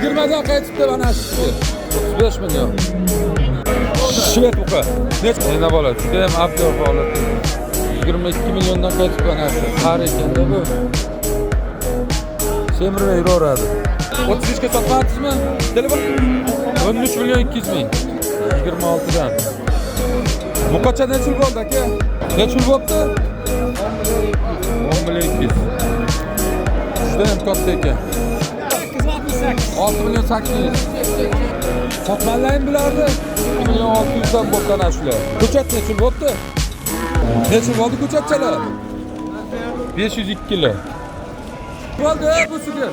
20'dan qaytibdi mana shu. 35 milyon. Shvet buqa. Nechta bola? Juda ham abgor holatda. 22 milyondan qaytib mana shu. Qari ekanda bu. Semirmay yuraveradi. 35 ga sotmadingizmi? Telefon 13 milyon 200 ming. 26dan. Bu qancha necha yil bo'ldi aka? Necha yil bo'ldi? 10 milyon 200. Juda ham katta ekan. 6 milyon 800. Sotmanlaring bularni 2 milyon 600 dan bo'lgan shular. Ko'chat necha yil bo'ldi? Necha yil bo'ldi ko'chatchalar? 502 kilo. Bo'ldi bu sigir.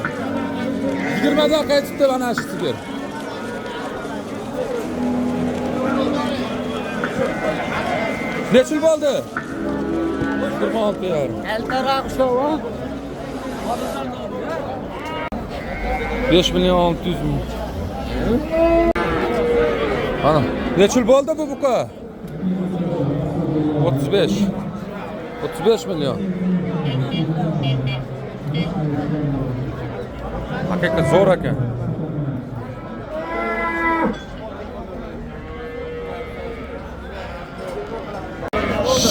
20 dan qaytibdi mana shu sigir. Necha yil bo'ldi? 26 yarim. Eltaroq shova. 5 milyon 600 ming. Ana, necha yil bo'ldi bu buqa? 35. 35 milyon. Haqiqat zo'r ekan.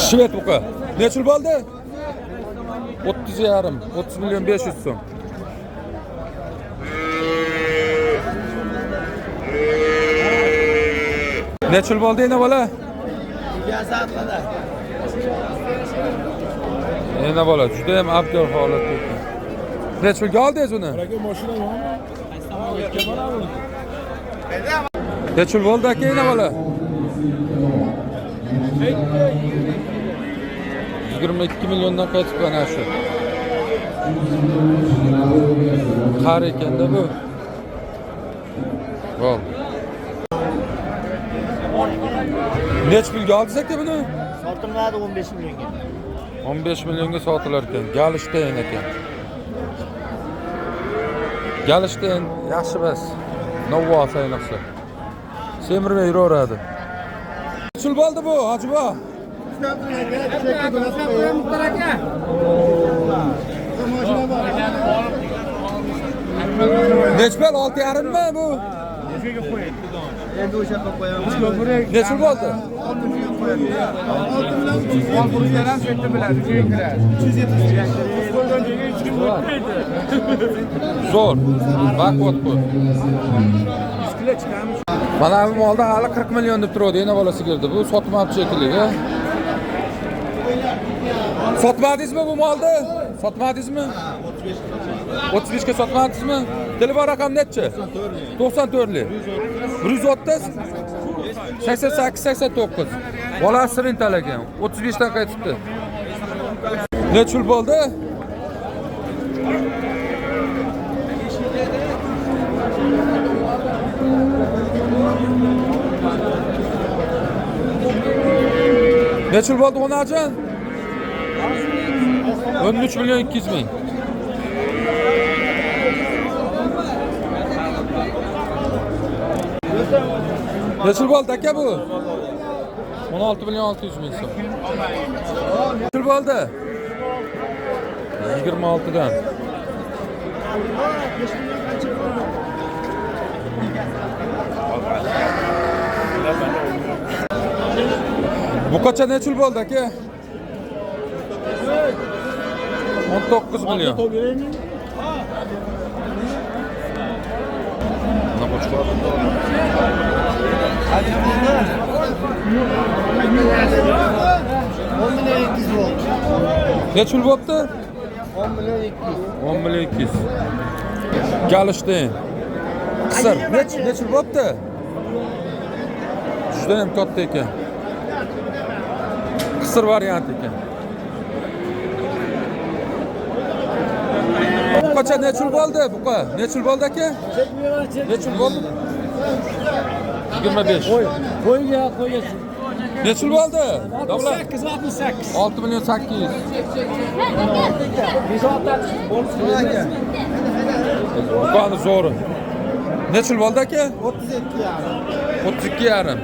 Shvet buqa. Necha yil bo'ldi? 30 yarim, 30 milyon 500 so'm. Necha yil bo'ldi yana bola? Yana bola, juda ham abgor holatda ekan. Necha yilga oldingiz uni? Necha yil bo'ldi aka yana bola? 22 milyondan qaytib mana shu. Qari ekanda bu. Vol. Necha pulga oldingiz aka buni? Sotilmadi 15 millionga. 15 milyonga sotilar ekan. Galishtayn ekan. Galishtayn yaxshi emas. Novvosa ayniqsa. Semirmay yuraveradi. Necha yil bo'ldi bu, Hojibo? Necha pul? 6,5 mi bu? Endi o'sha qilib qo'yamiz. Necha yil bo'ldi? 6 million 10 puldan ham setni biladi, kiradi. 370. Zo'r. Baquvvat bu. 100 kilo chiqamiz. Mana bu molda hali 40 million deb turadi, yana bola sigirdi. Bu sotmabdi shekilli, ha? Sotmadingizmi bu molni? Sotmadingizmi? 35 ga sotmadingizmi? Telefon raqami necha? 94lik. 130 88 89. Bolasi rental ekan. 35 dan qaytibdi. Necha yil bo'ldi? Necha yil bo'ldi onajon? 13 milyon 200 ming. Necha yil bo'ldi aka bu? 16 milyon 600 ming so'm. Necha yil bo'ldi? 26 dan. Bu qancha necha yil bo'ldi aka? 19 milyon. Necha yil bo'ldi? 10 milyon 200. 10 milyon 200. Galishtayn. Qisir. Necha yil bo'ldi? Juda ham katta ekan. Qisir variant ekan. Qancha necha yil bo'ldi buqa? Necha yil bo'ldi aka? Necha yil bo'ldi? 25. Qo'yga. Necha yil bo'ldi? 68. 6 milyon 800. Buqani zo'ri. Necha yil bo'ldi aka? 32 yarim.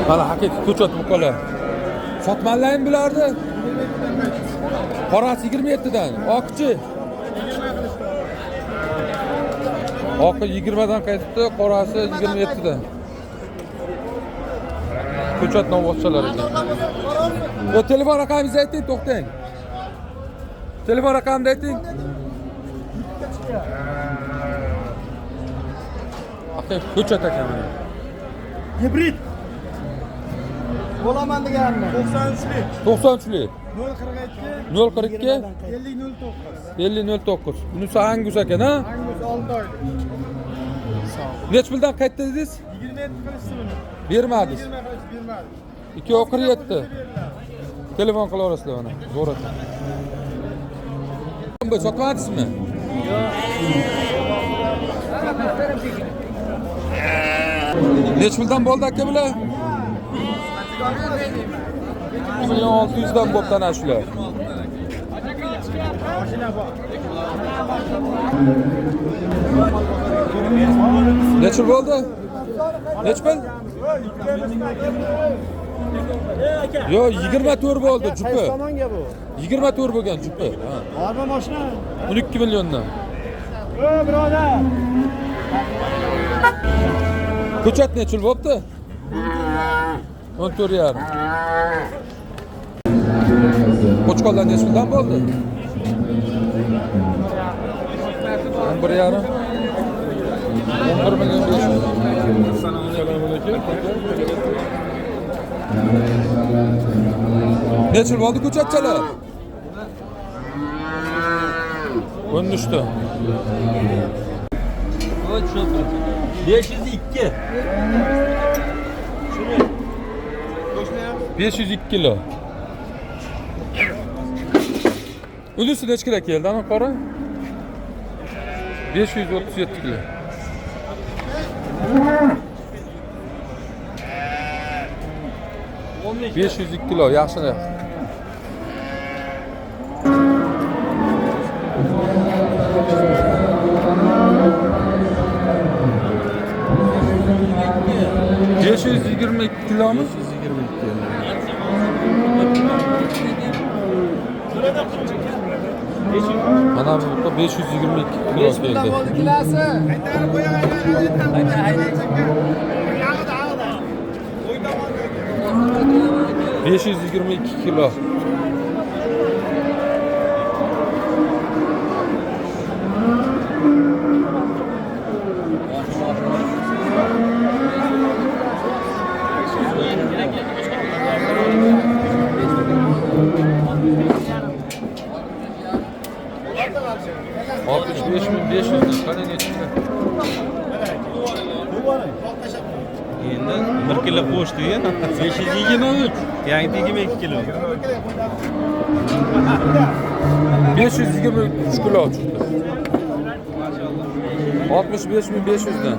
Mana haqiqiy ko'chat buqalar. Sotmanlaring bularni? Qorasi 27 dan. Oqchi. Oqi 20 dan qaytibdi, qorasi 27 dan. Ko'chatdan o'tsalar ekan. Yo, telefon raqamingizni ayting, to'xtang. Telefon raqamini ayting. Aka, ko'chat ekan mana. Hibrid. Bo'laman deganmi? 93lik. 93lik. 042 042 5009. 5009. Bunisi Angus ekan, ha? Angus 6 oylik. Nech puldan qaytdi dedingiz? 27 qilishdi buni. Bermadingiz. 20 qilish bermadi. 247. Telefon qilaverasizlar mana. Zo'r ekan. Bu sotmadingizmi? Nech puldan bo'ldi aka bular? 1.600 dan bo'pti ana shular. Mashina bor. Nech pul bo'ldi? Nech pul? Yo, 24 bo'ldi jupi. Qaysi tomonga bu? 24 bo'lgan jupi. Ha. Bormi mashina? 12 milliondan. Birodar. Ko'chat nech pul bo'pti? 14,5. Qo'chqonlar nech puldan bo'ldi? 11,5. 11 million 500. Assalomu alaykum. Nech pul bo'ldi ko'chatchalar? 13 ta. 502. 502 kilo. Ulusi nech kilo keldi ana qora? 537 kilo. Olmuş. 502 kilo yaxshi. Beş yüz yigirma ikki kilomi? 522. Mana bu 522 kilo keldi. Beş yüz yigirma ikki kilo. Altmış beş bin 500 qanday nechta? Endi 1 kilo qo'shdi ya. 523. Yangi 22 kilo. 523 kilo chiqdi. 65.500 dan.